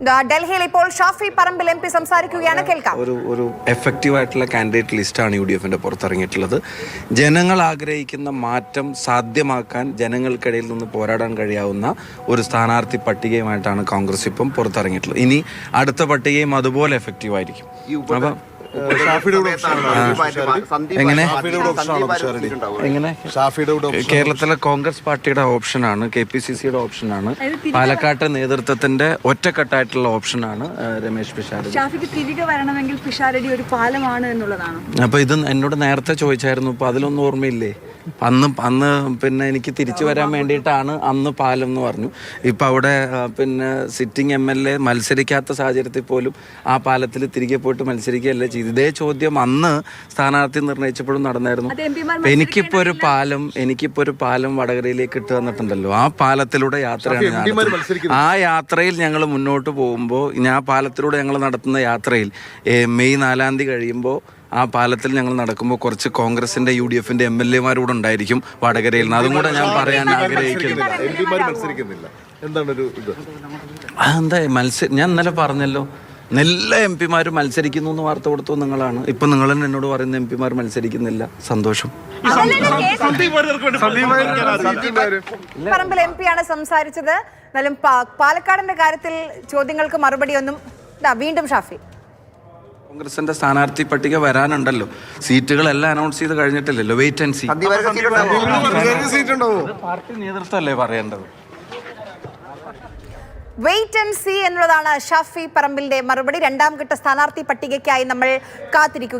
ഡൽഹിയിൽ ഇപ്പോൾ ഷാഫി പറമ്പിൽ MP സംസാരിക്കുകയാണ്, കേൾക്കാം. ഒരു എഫക്റ്റീവ് ആയിട്ടുള്ള കാൻഡിഡേറ്റ് ലിസ്റ്റാണ് UDFന്റെ പുറത്തിറങ്ങിയിട്ടുള്ളത്. ജനങ്ങൾ ആഗ്രഹിക്കുന്ന മാറ്റം സാധ്യമാക്കാൻ ജനങ്ങൾക്കിടയിൽ നിന്ന് പോരാടാൻ കഴിയാവുന്ന ഒരു സ്ഥാനാർത്ഥി പട്ടികയുമായിട്ടാണ് കോൺഗ്രസ് ഇപ്പം പുറത്തിറങ്ങിയിട്ടുള്ളത്. ഇനി അടുത്ത പട്ടികയും അതുപോലെ എഫക്റ്റീവ് ആയിരിക്കും. അപ്പം കേരളത്തിലെ കോൺഗ്രസ് പാർട്ടിയുടെ ഓപ്ഷനാണ്, KPCCയുടെ ഓപ്ഷനാണ്, പാലക്കാട്ടെ നേതൃത്വത്തിന്റെ ഒറ്റക്കെട്ടായിട്ടുള്ള ഓപ്ഷനാണ് രമേശ് പിഷാരടി. തിരികെ വരണമെങ്കിൽ പിഷാരടി ഒരു പാലമാണ് എന്നുള്ളതാണ്. അപ്പൊ ഇത് എന്നോട് നേരത്തെ ചോദിച്ചായിരുന്നു, അപ്പൊ അതിലൊന്നും ഓർമ്മയില്ലേ? അന്ന് പിന്നെ എനിക്ക് തിരിച്ചു വരാൻ വേണ്ടിയിട്ടാണ് അന്ന് പാലം എന്ന് പറഞ്ഞു. ഇപ്പൊ അവിടെ പിന്നെ സിറ്റിംഗ് MLA മത്സരിക്കാത്ത സാഹചര്യത്തിൽ പോലും ആ പാലത്തിൽ തിരികെ പോയിട്ട് മത്സരിക്കുകയല്ലേ ചെയ്തു. ഇതേ ചോദ്യം അന്ന് സ്ഥാനാർത്ഥി നിർണയിച്ചപ്പോഴും നടന്നായിരുന്നു. എനിക്കിപ്പോ ഒരു പാലം വടകരയിലേക്ക് ഇട്ട് തന്നിട്ടുണ്ടല്ലോ, ആ പാലത്തിലൂടെ യാത്രയാണ്. ആ യാത്രയിൽ ഞങ്ങൾ മുന്നോട്ട് പോകുമ്പോൾ, ആ പാലത്തിലൂടെ ഞങ്ങൾ നടത്തുന്ന യാത്രയിൽ മെയ് 4 കഴിയുമ്പോൾ ആ പാലത്തിൽ ഞങ്ങൾ നടക്കുമ്പോൾ കുറച്ച് കോൺഗ്രസിന്റെ UDFന്റെ MLAമാരൂടെ ഉണ്ടായിരിക്കും വടകരയിൽ നിന്ന്. അതും കൂടെ ഞാൻ പറയാൻ ആഗ്രഹിക്കുന്നു. ഞാൻ ഇന്നലെ പറഞ്ഞല്ലോ, എല്ലാ MP-മാരും മത്സരിക്കുന്നു എന്ന് വാർത്ത കൊടുത്തു നിങ്ങളാണ്. ഇപ്പൊ നിങ്ങൾ തന്നെ എന്നോട് പറയുന്ന MP-മാർ മത്സരിക്കുന്നില്ല. സന്തോഷം. പറമ്പിൽ MP ആണ് സംസാരിച്ചത്. എന്നാലും പാലക്കാടിന്റെ കാര്യത്തിൽ ചോദ്യങ്ങൾക്ക് മറുപടിയൊന്നും വീണ്ടും ഷാഫി. കോൺഗ്രസിന്റെ സ്ഥാനാർത്ഥി പട്ടിക വരാനുണ്ടല്ലോ, സീറ്റുകളെല്ലാം അനൗൺസ് ചെയ്ത് കഴിഞ്ഞിട്ടില്ലല്ലോ. Wait and see. പാർട്ടി നേതൃത്വമല്ലേ പറയേണ്ടത്. വെയിറ്റ് ആൻഡ് സീ എന്നുള്ളതാണ് ഷാഫി പറമ്പിലിന്റെ മറുപടി. രണ്ടാം ഘട്ട സ്ഥാനാർത്ഥി പട്ടികയ്ക്കായി നമ്മൾ കാത്തിരിക്കുകയാണ്.